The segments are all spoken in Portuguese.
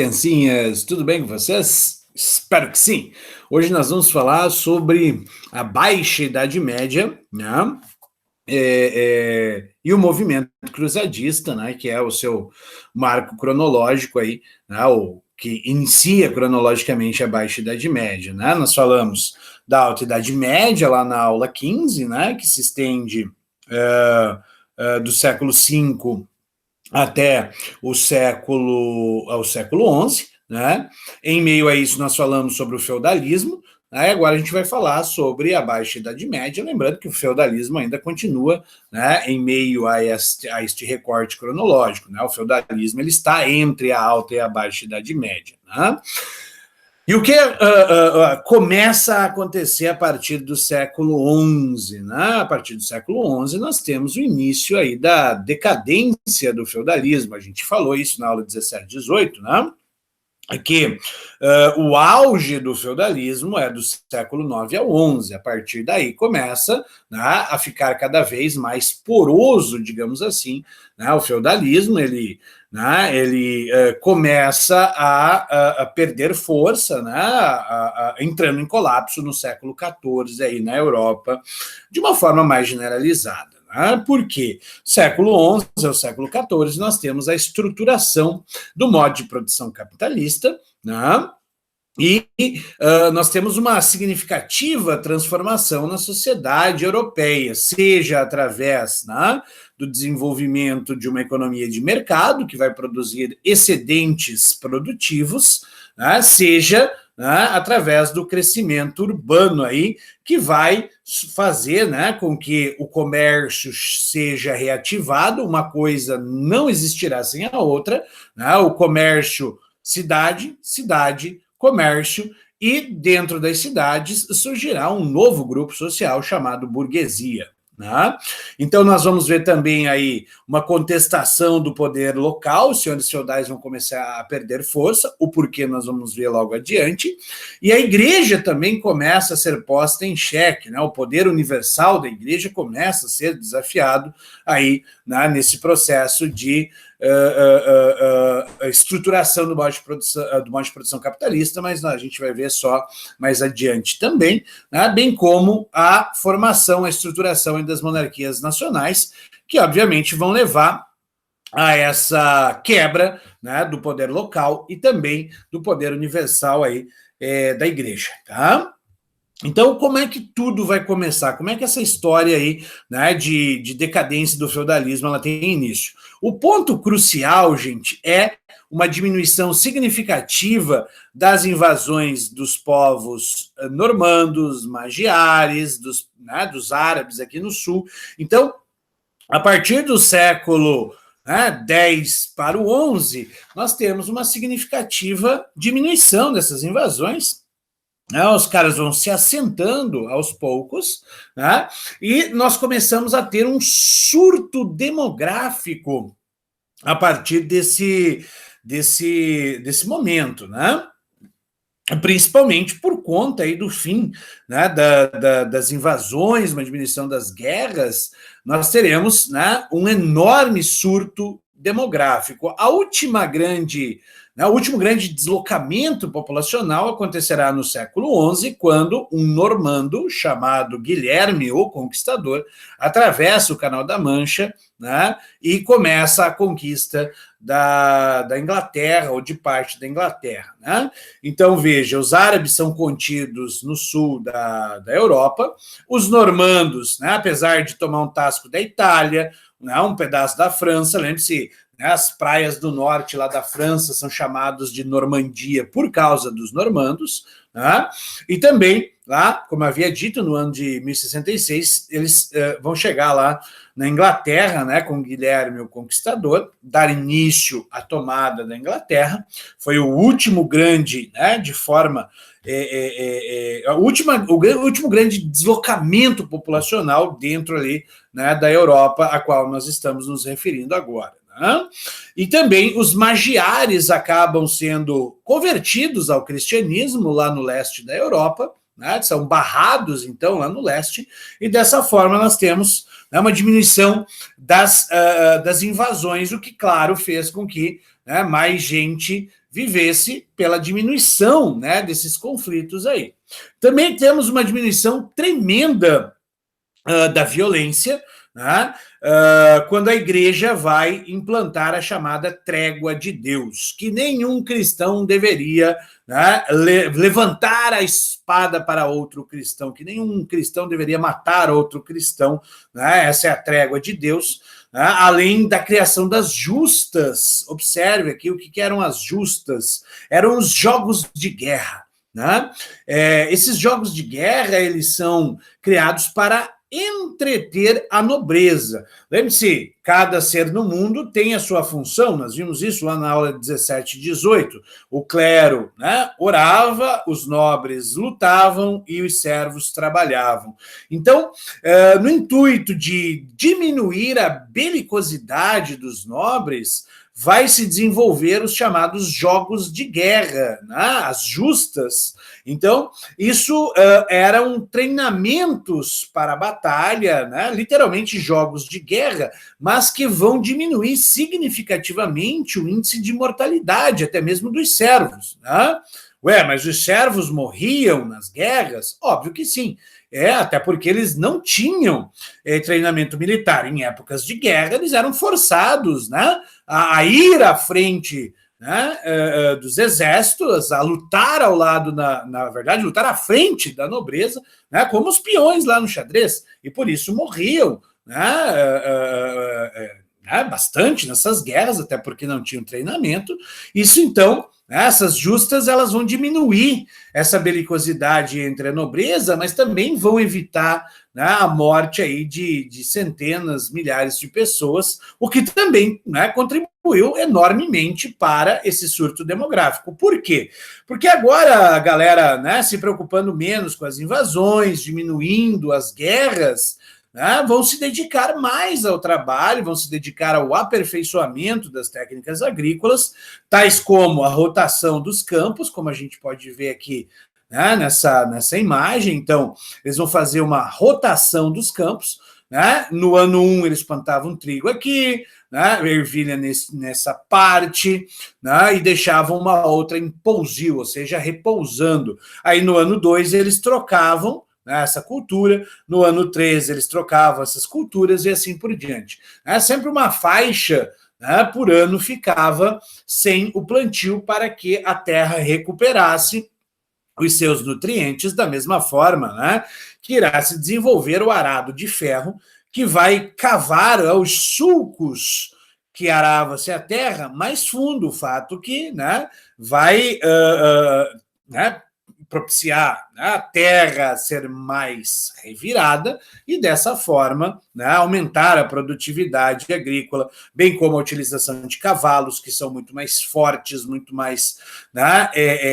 Criancinhas, tudo bem com vocês? Espero que sim. Hoje nós vamos falar sobre a Baixa Idade Média, né? E o movimento cruzadista, né? Que é o seu marco cronológico aí, né? O que inicia cronologicamente a Baixa Idade Média, né? Nós falamos da Alta Idade Média lá na aula 15, né? Que se estende do século V até ao século XI, né? Em meio a isso, nós falamos sobre o feudalismo, né? Agora a gente vai falar sobre a Baixa Idade Média, lembrando que o feudalismo ainda continua, né, em meio a este recorte cronológico, né? O feudalismo ele está entre a Alta e a Baixa Idade Média, né? E o que começa a acontecer a partir do século XI, né? A partir do século XI nós temos o início aí da decadência do feudalismo. A gente falou isso na aula 17, 18, né? Que o auge do feudalismo é do século IX ao XI. A partir daí começa, né, a ficar cada vez mais poroso, digamos assim, né? O feudalismo ele começa a perder força, né, entrando em colapso no século XIV aí na Europa, de uma forma mais generalizada. Porque século XI ao século XIV nós temos a estruturação do modo de produção capitalista, né? E nós temos uma significativa transformação na sociedade europeia, seja através, né, do desenvolvimento de uma economia de mercado, que vai produzir excedentes produtivos, né, seja, né, através do crescimento urbano aí, que vai fazer, né, com que o comércio seja reativado, uma coisa não existirá sem a outra, né, o comércio, cidade, comércio, e dentro das cidades surgirá um novo grupo social chamado burguesia. Né? Então nós vamos ver também aí uma contestação do poder local, os senhores feudais vão começar a perder força, o porquê nós vamos ver logo adiante, e a igreja também começa a ser posta em xeque, né? O poder universal da igreja começa a ser desafiado aí, né, nesse processo de estruturação do modo de produção capitalista, mas a gente vai ver só mais adiante também, né, bem como a formação, a estruturação das monarquias nacionais, que obviamente vão levar a essa quebra, né, do poder local e também do poder universal aí, da igreja, tá? Então, como é que tudo vai começar? Como é que essa história aí, né, de decadência do feudalismo ela tem início? O ponto crucial, gente, é uma diminuição significativa das invasões dos povos normandos, magiares, dos árabes aqui no sul. Então, a partir do século 10 para o 11, nós temos uma significativa diminuição dessas invasões. Os caras vão se assentando aos poucos, né? E nós começamos a ter um surto demográfico a partir desse momento, né? Principalmente por conta aí do fim, né, das invasões, uma diminuição das guerras, nós teremos, né, um enorme surto demográfico. O último grande deslocamento populacional acontecerá no século XI, quando um normando chamado Guilherme o Conquistador atravessa o Canal da Mancha, né, e começa a conquista da Inglaterra, ou de parte da Inglaterra, né? Então, veja, os árabes são contidos no sul da Europa, os normandos, né, apesar de tomar um tasco da Itália, né, um pedaço da França, lembre-se, né, as praias do norte lá da França são chamadas de Normandia por causa dos normandos, né? E também, lá, como havia dito, no ano de 1066, eles vão chegar lá na Inglaterra, né, com Guilherme o Conquistador, dar início à tomada da Inglaterra. Foi o último grande, né, de forma... o último grande deslocamento populacional dentro ali, né, da Europa, a qual nós estamos nos referindo agora. Né? E também os magiares acabam sendo convertidos ao cristianismo lá no leste da Europa, né? São barrados, então, lá no leste, e dessa forma nós temos, né, uma diminuição das invasões, o que, claro, fez com que, né, mais gente vivesse pela diminuição, né, desses conflitos aí. Também temos uma diminuição tremenda da violência, né, quando a igreja vai implantar a chamada trégua de Deus, que nenhum cristão deveria, né, levantar a espada para outro cristão, que nenhum cristão deveria matar outro cristão, né, essa é a trégua de Deus, né, além da criação das justas. Observe aqui o que eram as justas, eram os jogos de guerra, né? Esses jogos de guerra, eles são criados para entreter a nobreza. Lembre-se, cada ser no mundo tem a sua função, nós vimos isso lá na aula 17 e 18. O clero, né, orava, os nobres lutavam e os servos trabalhavam. Então, no intuito de diminuir a belicosidade dos nobres, vai se desenvolver os chamados jogos de guerra, né? As justas. Então, isso eram treinamentos para a batalha, né? Literalmente jogos de guerra, mas que vão diminuir significativamente o índice de mortalidade, até mesmo dos servos, né? Ué, mas os servos morriam nas guerras? Óbvio que sim. Até porque eles não tinham treinamento militar. Em épocas de guerra, eles eram forçados, né, a ir à frente, né, dos exércitos, a lutar ao lado, na verdade, lutar à frente da nobreza, né, como os peões lá no xadrez, e por isso morriam, né, bastante nessas guerras, até porque não tinham treinamento. Isso, então, essas justas, elas vão diminuir essa belicosidade entre a nobreza, mas também vão evitar, né, a morte aí de centenas, milhares de pessoas, o que também, né, contribuiu enormemente para esse surto demográfico. Por quê? Porque agora a galera, né, se preocupando menos com as invasões, diminuindo as guerras, né, vão se dedicar mais ao trabalho, vão se dedicar ao aperfeiçoamento das técnicas agrícolas, tais como a rotação dos campos, como a gente pode ver aqui, né, nessa imagem. Então, eles vão fazer uma rotação dos campos, né? No ano 1 eles plantavam trigo aqui, né, ervilha nessa parte, né, e deixavam uma outra em pousio, ou seja, repousando. Aí no ano 2 eles trocavam essa cultura, no ano 3 eles trocavam essas culturas e assim por diante. Sempre uma faixa, né, por ano ficava sem o plantio para que a terra recuperasse os seus nutrientes da mesma forma, né, que irá se desenvolver o arado de ferro, que vai cavar os sulcos que arava-se a terra mais fundo, o fato que, né, vai né, propiciar, né, a terra ser mais revirada e, dessa forma, né, aumentar a produtividade agrícola, bem como a utilização de cavalos, que são muito mais fortes, muito mais, né,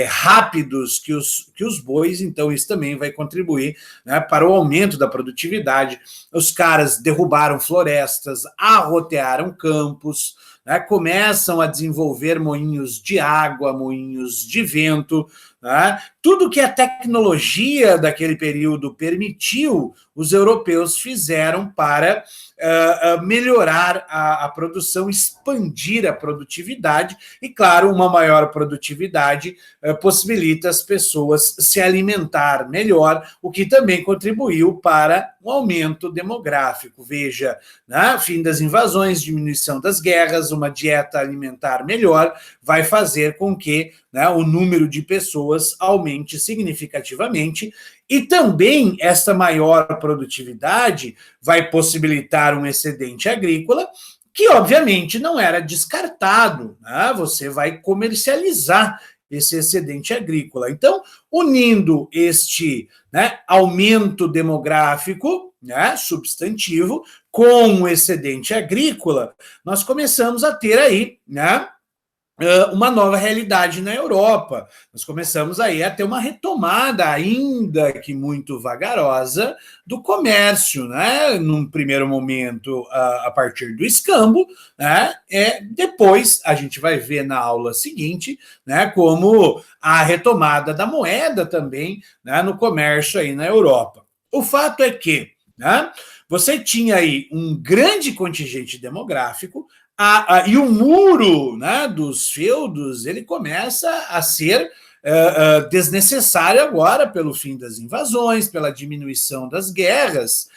rápidos que os bois. Então isso também vai contribuir, né, para o aumento da produtividade. Os caras derrubaram florestas, arrotearam campos, né, começam a desenvolver moinhos de água, moinhos de vento, né? Tudo que a tecnologia daquele período permitiu, os europeus fizeram para melhorar a produção, expandir a produtividade, e, claro, uma maior produtividade possibilita as pessoas se alimentar melhor, o que também contribuiu para um aumento demográfico. Veja, né? Fim das invasões, diminuição das guerras, uma dieta alimentar melhor vai fazer com que, né, o número de pessoas aumente significativamente, e também essa maior produtividade vai possibilitar um excedente agrícola que, obviamente, não era descartado, né? Você vai comercializar esse excedente agrícola. Então, unindo este, né, aumento demográfico, né, substantivo, com o excedente agrícola, nós começamos a ter aí, né, uma nova realidade na Europa. Nós começamos aí a ter uma retomada, ainda que muito vagarosa, do comércio, né? Num primeiro momento, a partir do escambo, né? Depois a gente vai ver na aula seguinte, né, como a retomada da moeda também, né, no comércio aí na Europa. O fato é que, né, você tinha aí um grande contingente demográfico E o muro, né, dos feudos, ele começa a ser desnecessário agora pelo fim das invasões, pela diminuição das guerras.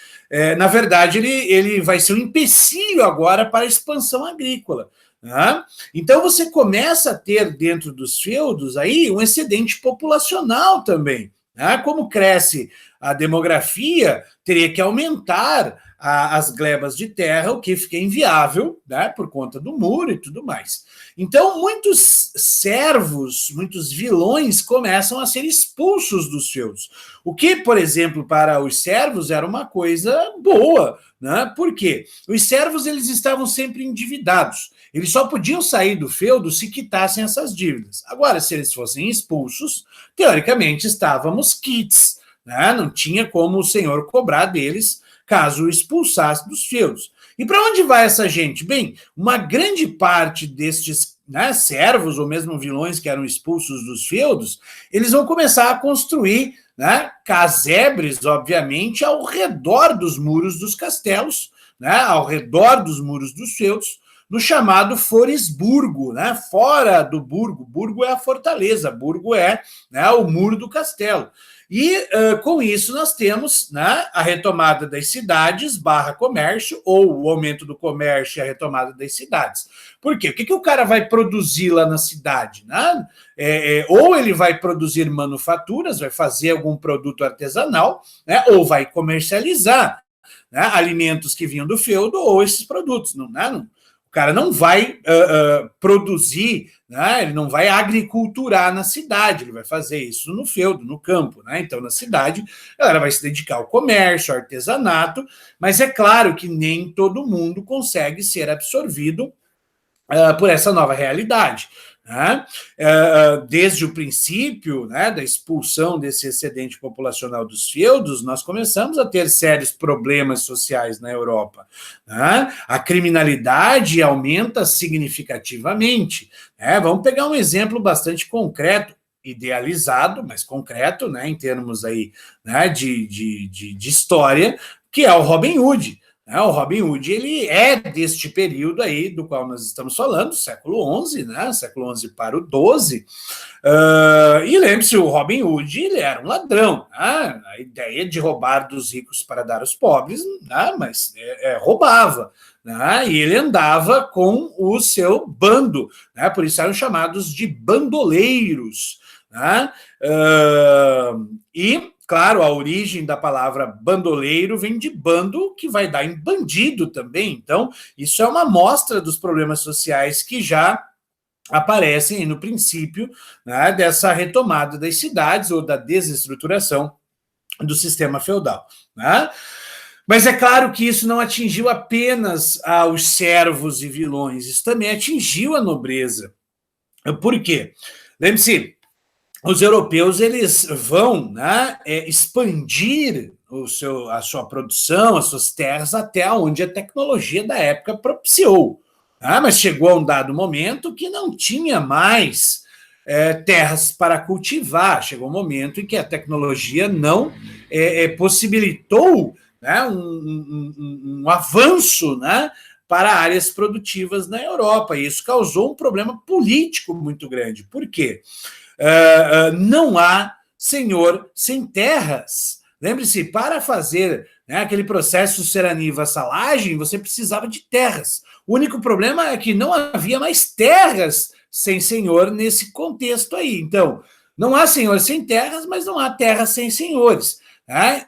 Na verdade, ele vai ser um empecilho agora para a expansão agrícola. Né? Então você começa a ter dentro dos feudos aí um excedente populacional também. Né? Como cresce a demografia, teria que aumentar as glebas de terra, o que fica inviável, né, por conta do muro e tudo mais. Então, muitos servos, muitos vilões começam a ser expulsos dos feudos. O que, por exemplo, para os servos era uma coisa boa, né? Por quê? Os servos eles estavam sempre endividados. Eles só podiam sair do feudo se quitassem essas dívidas. Agora, se eles fossem expulsos, teoricamente estávamos quites, né? Não tinha como o senhor cobrar deles caso o expulsasse dos feudos. E para onde vai essa gente? Bem, uma grande parte destes, né, servos ou mesmo vilões que eram expulsos dos feudos, eles vão começar a construir, né, casebres, obviamente, ao redor dos muros dos castelos, né, ao redor dos muros dos feudos, no chamado Foresburgo, né, fora do burgo. Burgo é a fortaleza, burgo é, né, o muro do castelo. E com isso nós temos, né, a retomada das cidades barra comércio, ou o aumento do comércio e a retomada das cidades. Por quê? O que o cara vai produzir lá na cidade? Né? Ou ele vai produzir manufaturas, vai fazer algum produto artesanal, né, ou vai comercializar, né, alimentos que vinham do feudo ou esses produtos. O cara não vai produzir, né? Ele não vai agriculturar na cidade, ele vai fazer isso no feudo, no campo. Né? Então, na cidade, a galera vai se dedicar ao comércio, ao artesanato, mas é claro que nem todo mundo consegue ser absorvido por essa nova realidade. Né? Desde o princípio, né, da expulsão desse excedente populacional dos feudos, nós começamos a ter sérios problemas sociais na Europa. Né? A criminalidade aumenta significativamente. Né? Vamos pegar um exemplo bastante concreto, idealizado, mas concreto, né, em termos aí, né, de história, que é o Robin Hood. O Robin Hood ele é deste período aí do qual nós estamos falando, século XI, né? Século XI para o XII. E lembre-se, o Robin Hood ele era um ladrão. Né? A ideia de roubar dos ricos para dar aos pobres, né? Mas roubava. Né? E ele andava com o seu bando. Né? Por isso eram chamados de bandoleiros. Né? Claro, a origem da palavra bandoleiro vem de bando, que vai dar em bandido também. Então, isso é uma amostra dos problemas sociais que já aparecem no princípio, né, dessa retomada das cidades ou da desestruturação do sistema feudal. Né? Mas é claro que isso não atingiu apenas os servos e vilões, isso também atingiu a nobreza. Por quê? Lembre-se, os europeus eles vão, né, expandir a sua produção, as suas terras até onde a tecnologia da época propiciou. Né? Mas chegou a um dado momento que não tinha mais terras para cultivar. Chegou um momento em que a tecnologia não possibilitou, né, um avanço, né, para áreas produtivas na Europa. E isso causou um problema político muito grande. Por quê? Não há senhor sem terras. Lembre-se, para fazer, né, aquele processo serania-vassalagem, você precisava de terras. O único problema é que não havia mais terras sem senhor nesse contexto aí. Então, não há senhor sem terras, mas não há terras sem senhores. Né?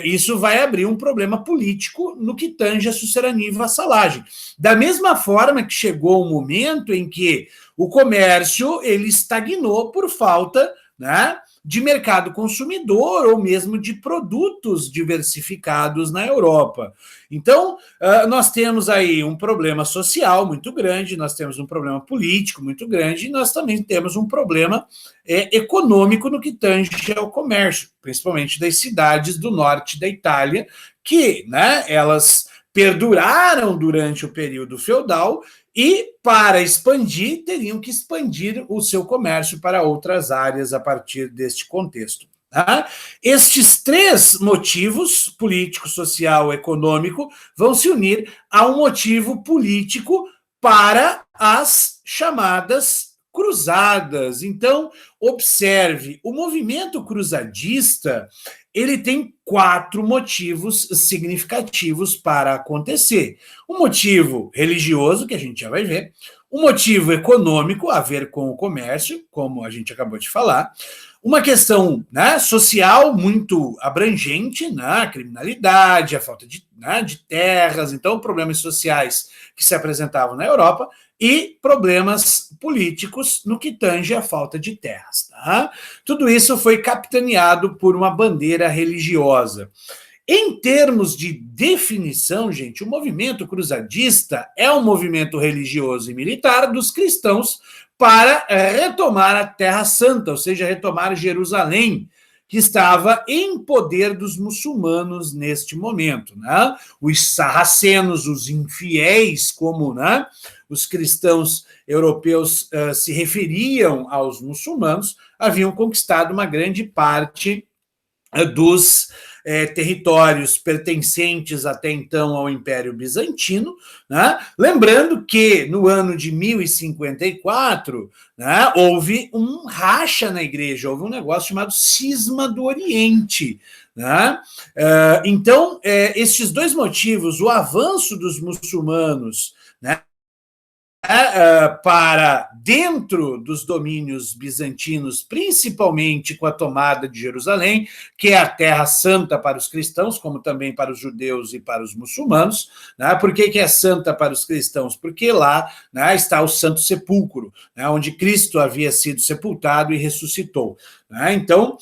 Isso vai abrir um problema político no que tange a sucerania e vassalagem. Da mesma forma que chegou um momento em que o comércio ele estagnou por falta, né, de mercado consumidor ou mesmo de produtos diversificados na Europa. Então, nós temos aí um problema social muito grande, nós temos um problema político muito grande e nós também temos um problema econômico no que tange ao comércio, principalmente das cidades do norte da Itália, que, né, elas perduraram durante o período feudal e, para expandir, teriam que expandir o seu comércio para outras áreas a partir deste contexto. Tá? Estes três motivos, político, social, econômico, vão se unir a um motivo político para as chamadas cruzadas. Então, observe, o movimento cruzadista, ele tem 4 motivos significativos para acontecer. Um motivo religioso, que a gente já vai ver, um motivo econômico, a ver com o comércio, como a gente acabou de falar, uma questão, né, social muito abrangente, né, a criminalidade, a falta de, né, de terras, então problemas sociais que se apresentavam na Europa, e problemas políticos no que tange a falta de terras. Tá? Tudo isso foi capitaneado por uma bandeira religiosa. Em termos de definição, gente, o movimento cruzadista é um movimento religioso e militar dos cristãos para retomar a Terra Santa, ou seja, retomar Jerusalém, que estava em poder dos muçulmanos neste momento. Né? Os sarracenos, os infiéis, como, né, os cristãos europeus se referiam aos muçulmanos, haviam conquistado uma grande parte dos territórios pertencentes até então ao Império Bizantino, né? Lembrando que no ano de 1054, né, houve um racha na igreja, houve um negócio chamado Cisma do Oriente. Né? Então, estes 2 motivos, o avanço dos muçulmanos, né, para dentro dos domínios bizantinos, principalmente com a tomada de Jerusalém, que é a terra santa para os cristãos, como também para os judeus e para os muçulmanos. Né? Por que é santa para os cristãos? Porque lá, né, está o Santo Sepulcro, né, onde Cristo havia sido sepultado e ressuscitou. Né? Então,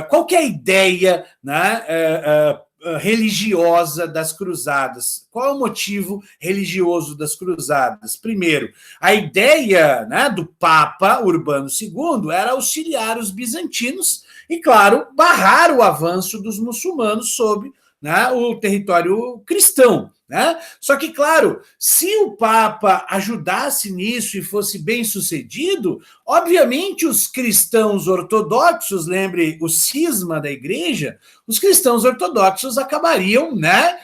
qual que é a ideia, né, religiosa das cruzadas? Qual é o motivo religioso das cruzadas? Primeiro, a ideia, né, do Papa Urbano II era auxiliar os bizantinos e, claro, barrar o avanço dos muçulmanos sobre, né, o território cristão. Né? Só que, claro, se o Papa ajudasse nisso e fosse bem sucedido, obviamente os cristãos ortodoxos, lembre o cisma da igreja, os cristãos ortodoxos acabariam, né,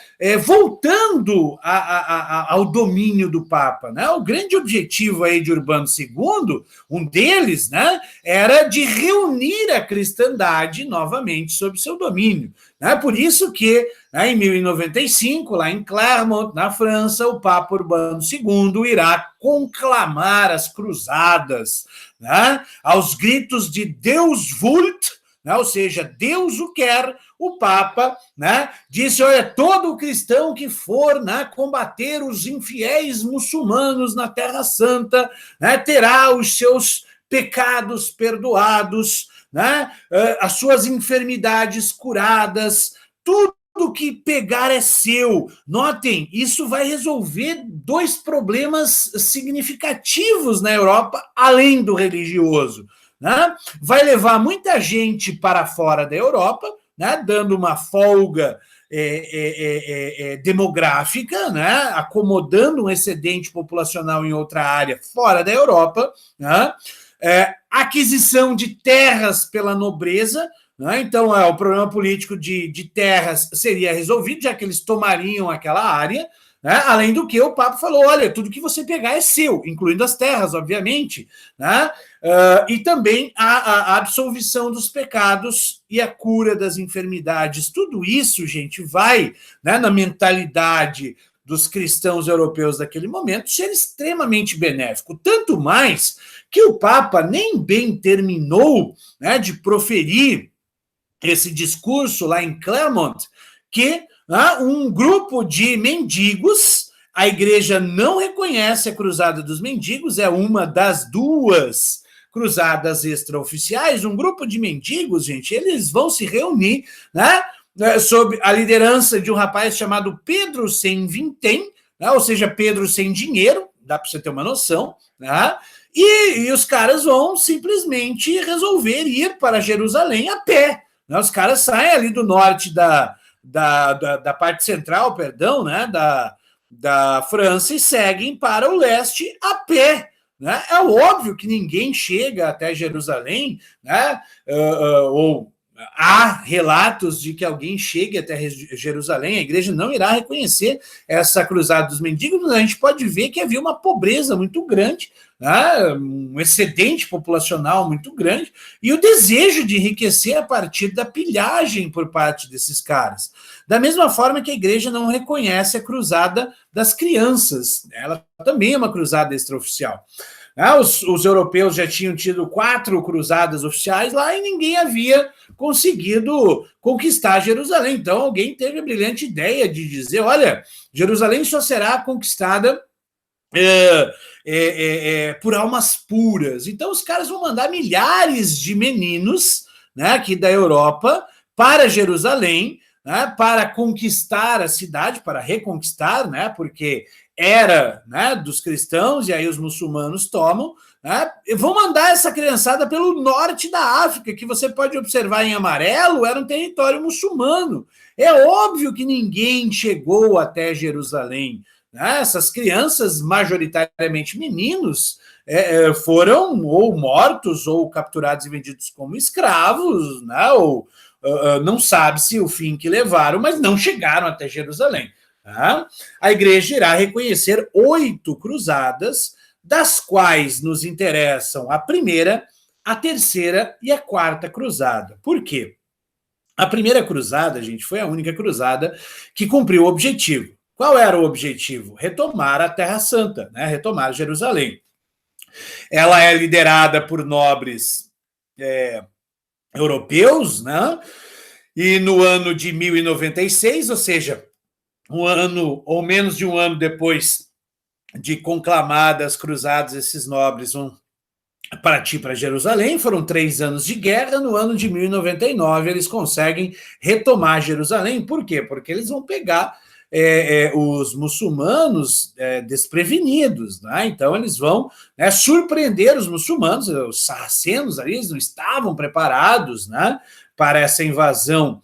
voltando ao domínio do Papa. Né? O grande objetivo aí de Urbano II, um deles, né, era de reunir a cristandade novamente sob seu domínio. Né? Por isso que, né, em 1095, lá em Clermont, na França, o Papa Urbano II irá conclamar as cruzadas, né, aos gritos de Deus vult, né, ou seja, Deus o quer. O Papa, né, disse, olha, todo cristão que for, né, combater os infiéis muçulmanos na Terra Santa, né, terá os seus pecados perdoados, né, as suas enfermidades curadas, tudo que pegar é seu. Notem, isso vai resolver 2 problemas significativos na Europa, além do religioso. Né? Vai levar muita gente para fora da Europa, né? Dando uma folga demográfica, né? Acomodando um excedente populacional em outra área fora da Europa, né? Aquisição de terras pela nobreza, né? Então o problema político de terras seria resolvido, já que eles tomariam aquela área, né? Além do que o Papa falou, olha, tudo que você pegar é seu, incluindo as terras, obviamente, né? E também a absolvição dos pecados e a cura das enfermidades. Tudo isso, gente, vai, né, na mentalidade dos cristãos europeus daquele momento ser extremamente benéfico. Tanto mais que o Papa nem bem terminou, né, de proferir esse discurso lá em Clermont, que um grupo de mendigos, a igreja não reconhece a Cruzada dos Mendigos, é uma das 2 cruzadas extraoficiais, um grupo de mendigos, gente, eles vão se reunir, né, sob a liderança de um rapaz chamado Pedro Sem Vintém, né, ou seja, Pedro sem dinheiro, dá para você ter uma noção, né, e os caras vão simplesmente resolver ir para Jerusalém a pé. Né, os caras saem ali do norte da parte central, perdão, né, da França e seguem para o leste a pé. Né? É óbvio que ninguém chega até Jerusalém, né, ou há relatos de que alguém chegue até Jerusalém, a igreja não irá reconhecer essa cruzada dos mendigos, mas a gente pode ver que havia uma pobreza muito grande, né, um excedente populacional muito grande, e o desejo de enriquecer a partir da pilhagem por parte desses caras. Da mesma forma que a igreja não reconhece a cruzada das crianças, ela também é uma cruzada extraoficial. Os europeus já tinham tido 4 cruzadas oficiais lá e ninguém havia conseguido conquistar Jerusalém. Então alguém teve a brilhante ideia de dizer, olha, Jerusalém só será conquistada por almas puras. Então os caras vão mandar milhares de meninos, né, aqui da Europa para Jerusalém, né, para conquistar a cidade, para reconquistar, né, porque era, né, dos cristãos, e aí os muçulmanos tomam, né, e vão mandar essa criançada pelo norte da África, que você pode observar em amarelo, era um território muçulmano. É óbvio que ninguém chegou até Jerusalém, né? Essas crianças, majoritariamente meninos, foram ou mortos ou capturados e vendidos como escravos, né? Ou não sabe-se o fim que levaram, mas não chegaram até Jerusalém. Tá? A igreja irá reconhecer 8 cruzadas, das quais nos interessam a primeira, a terceira e a quarta cruzada. Por quê? A primeira cruzada, gente, foi a única cruzada que cumpriu o objetivo. Qual era o objetivo? Retomar a Terra Santa, né? Retomar Jerusalém. Ela é liderada por nobres europeus, né? E no ano de 1096, ou seja, um ano ou menos de um ano depois de conclamadas cruzadas, esses nobres vão partir para Jerusalém. Foram 3 anos de guerra. No ano de 1099 eles conseguem retomar Jerusalém. Por quê? Porque eles vão pegar os muçulmanos desprevenidos, né? Então eles vão, né, surpreender os muçulmanos. Os sarracenos ali, eles não estavam preparados, né, para essa invasão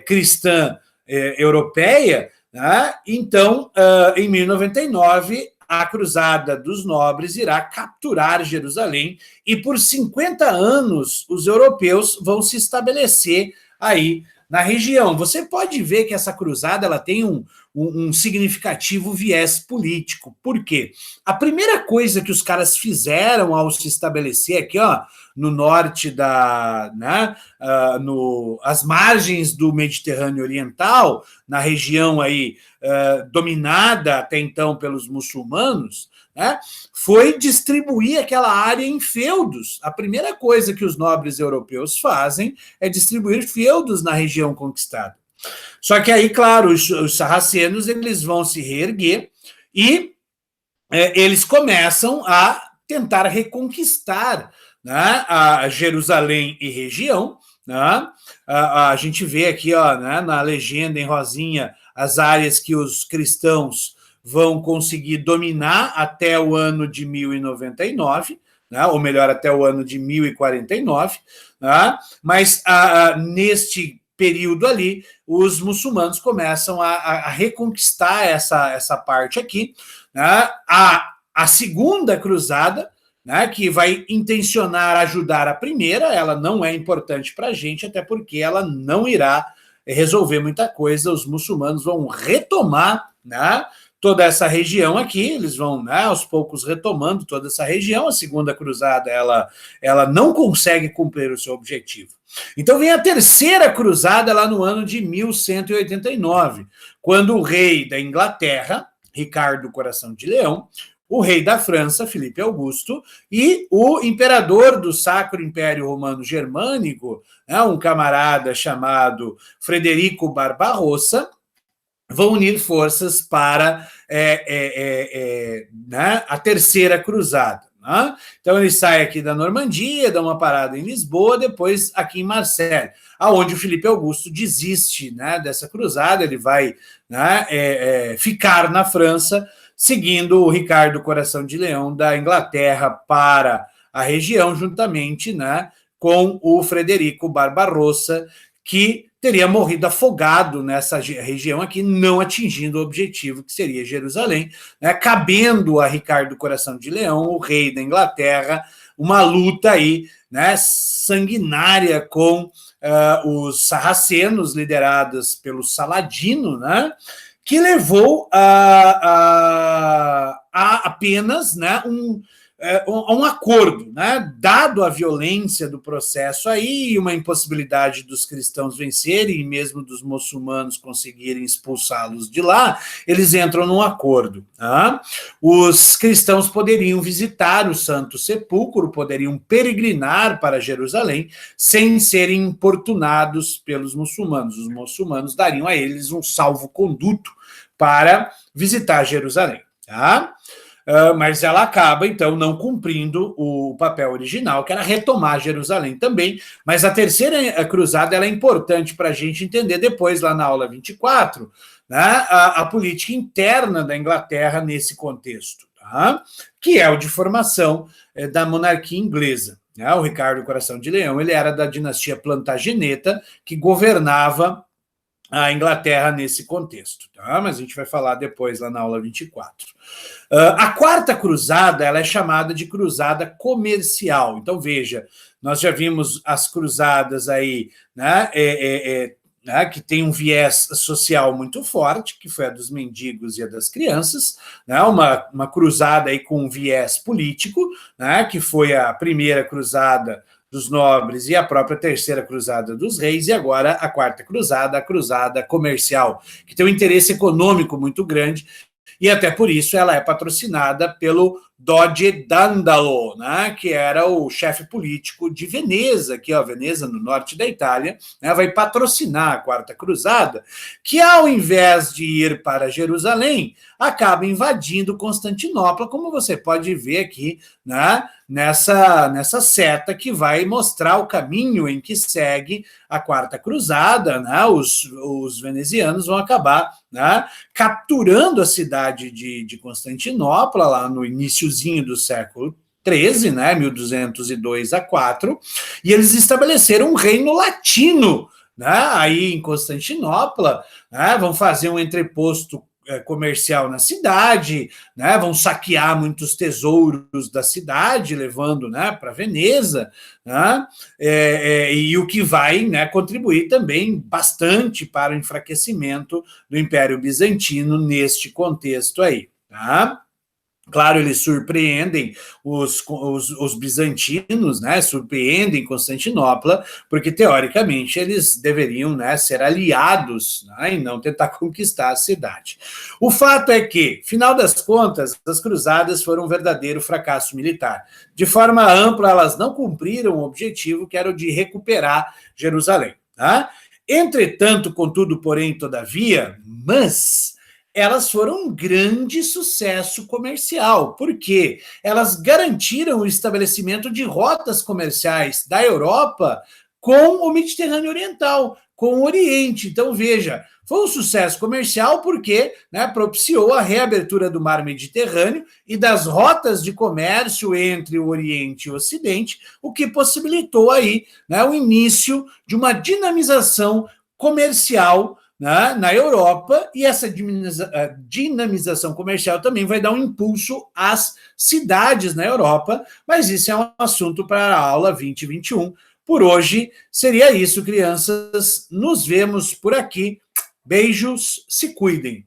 cristã europeia, né? Então, em 1099, a Cruzada dos Nobres irá capturar Jerusalém e por 50 anos os europeus vão se estabelecer aí na região. Você pode ver que essa cruzada ela tem um significativo viés político. Por quê? A primeira coisa que os caras fizeram ao se estabelecer aqui, ó, no norte às margens do Mediterrâneo Oriental, na região aí dominada até então pelos muçulmanos, né, foi distribuir aquela área em feudos. A primeira coisa que os nobres europeus fazem é distribuir feudos na região conquistada. Só que aí, claro, os sarracenos eles vão se reerguer e eles começam a tentar reconquistar, né, a Jerusalém e região. Né? A gente vê aqui, ó, né, na legenda em rosinha as áreas que os cristãos vão conseguir dominar até o ano de 1099, né, ou melhor, até o ano de 1049, né, mas neste período ali, os muçulmanos começam a reconquistar essa parte aqui. Né, a segunda cruzada, né, que vai intencionar ajudar a primeira, ela não é importante para a gente, até porque ela não irá resolver muita coisa. Os muçulmanos vão retomar, né, toda essa região aqui, eles vão, né, aos poucos retomando toda essa região. A segunda cruzada ela não consegue cumprir o seu objetivo. Então vem a terceira cruzada lá no ano de 1189, quando o rei da Inglaterra, Ricardo Coração de Leão, o rei da França, Filipe Augusto, e o imperador do Sacro Império Romano Germânico, né, um camarada chamado Frederico Barbarossa, vão unir forças para né, a terceira cruzada. Né? Então ele sai aqui da Normandia, dá uma parada em Lisboa, depois aqui em Marseille, aonde o Filipe Augusto desiste, né, dessa cruzada. Ele vai, né, ficar na França, seguindo o Ricardo Coração de Leão da Inglaterra para a região, juntamente, né, com o Frederico Barbarossa, que teria morrido afogado nessa região aqui, não atingindo o objetivo que seria Jerusalém, né, cabendo a Ricardo Coração de Leão, o rei da Inglaterra, uma luta aí, né, sanguinária com os sarracenos, liderados pelo Saladino, né, que levou a apenas, né, um acordo, né? Dado a violência do processo aí, uma impossibilidade dos cristãos vencerem e mesmo dos muçulmanos conseguirem expulsá-los de lá, eles entram num acordo. Tá? Os cristãos poderiam visitar o Santo Sepulcro, poderiam peregrinar para Jerusalém sem serem importunados pelos muçulmanos. Os muçulmanos dariam a eles um salvo-conduto para visitar Jerusalém. Tá? Mas ela acaba, então, não cumprindo o papel original, que era retomar Jerusalém também. Mas a terceira cruzada ela é importante para a gente entender depois, lá na aula 24, né, a política interna da Inglaterra nesse contexto, tá? Que é o de formação da monarquia inglesa. Né? O Ricardo Coração de Leão ele era da dinastia Plantageneta, que governava a Inglaterra nesse contexto, tá? Mas a gente vai falar depois lá na aula 24. A quarta cruzada ela é chamada de cruzada comercial. Então, veja, nós já vimos as cruzadas aí, né, né, que tem um viés social muito forte, que foi a dos mendigos e a das crianças, né, uma cruzada aí com um viés político, né, que foi a primeira cruzada dos nobres e a própria terceira cruzada dos reis, e agora a quarta cruzada, a cruzada comercial, que tem um interesse econômico muito grande, e até por isso ela é patrocinada pelo Doge Dandalo, né, que era o chefe político de Veneza, aqui, ó, Veneza, no norte da Itália, né, vai patrocinar a Quarta Cruzada, que ao invés de ir para Jerusalém, acaba invadindo Constantinopla, como você pode ver aqui, né, nessa seta que vai mostrar o caminho em que segue a Quarta Cruzada, né, os venezianos vão acabar, né, capturando a cidade de Constantinopla, lá no iniciozinho do século XIII, né, 1202 a 4, e eles estabeleceram um reino latino, né, aí em Constantinopla, né, vão fazer um entreposto comercial na cidade, né, vão saquear muitos tesouros da cidade, levando, né, para Veneza, né, e o que vai, né, contribuir também bastante para o enfraquecimento do Império Bizantino neste contexto aí. Tá? Claro, eles surpreendem os bizantinos, né? Surpreendem Constantinopla, porque teoricamente eles deveriam, né, ser aliados, né, e não tentar conquistar a cidade. O fato é que, final das contas, as cruzadas foram um verdadeiro fracasso militar. De forma ampla, elas não cumpriram o objetivo que era o de recuperar Jerusalém. Tá? Entretanto, contudo, porém, todavia, elas foram um grande sucesso comercial, porque elas garantiram o estabelecimento de rotas comerciais da Europa com o Mediterrâneo Oriental, com o Oriente. Então, veja, foi um sucesso comercial porque, né, propiciou a reabertura do mar Mediterrâneo e das rotas de comércio entre o Oriente e o Ocidente, o que possibilitou aí, né, o início de uma dinamização comercial na Europa, e essa dinamização comercial também vai dar um impulso às cidades na Europa, mas isso é um assunto para a aula 2021. Por hoje, seria isso, crianças. Nos vemos por aqui. Beijos, se cuidem.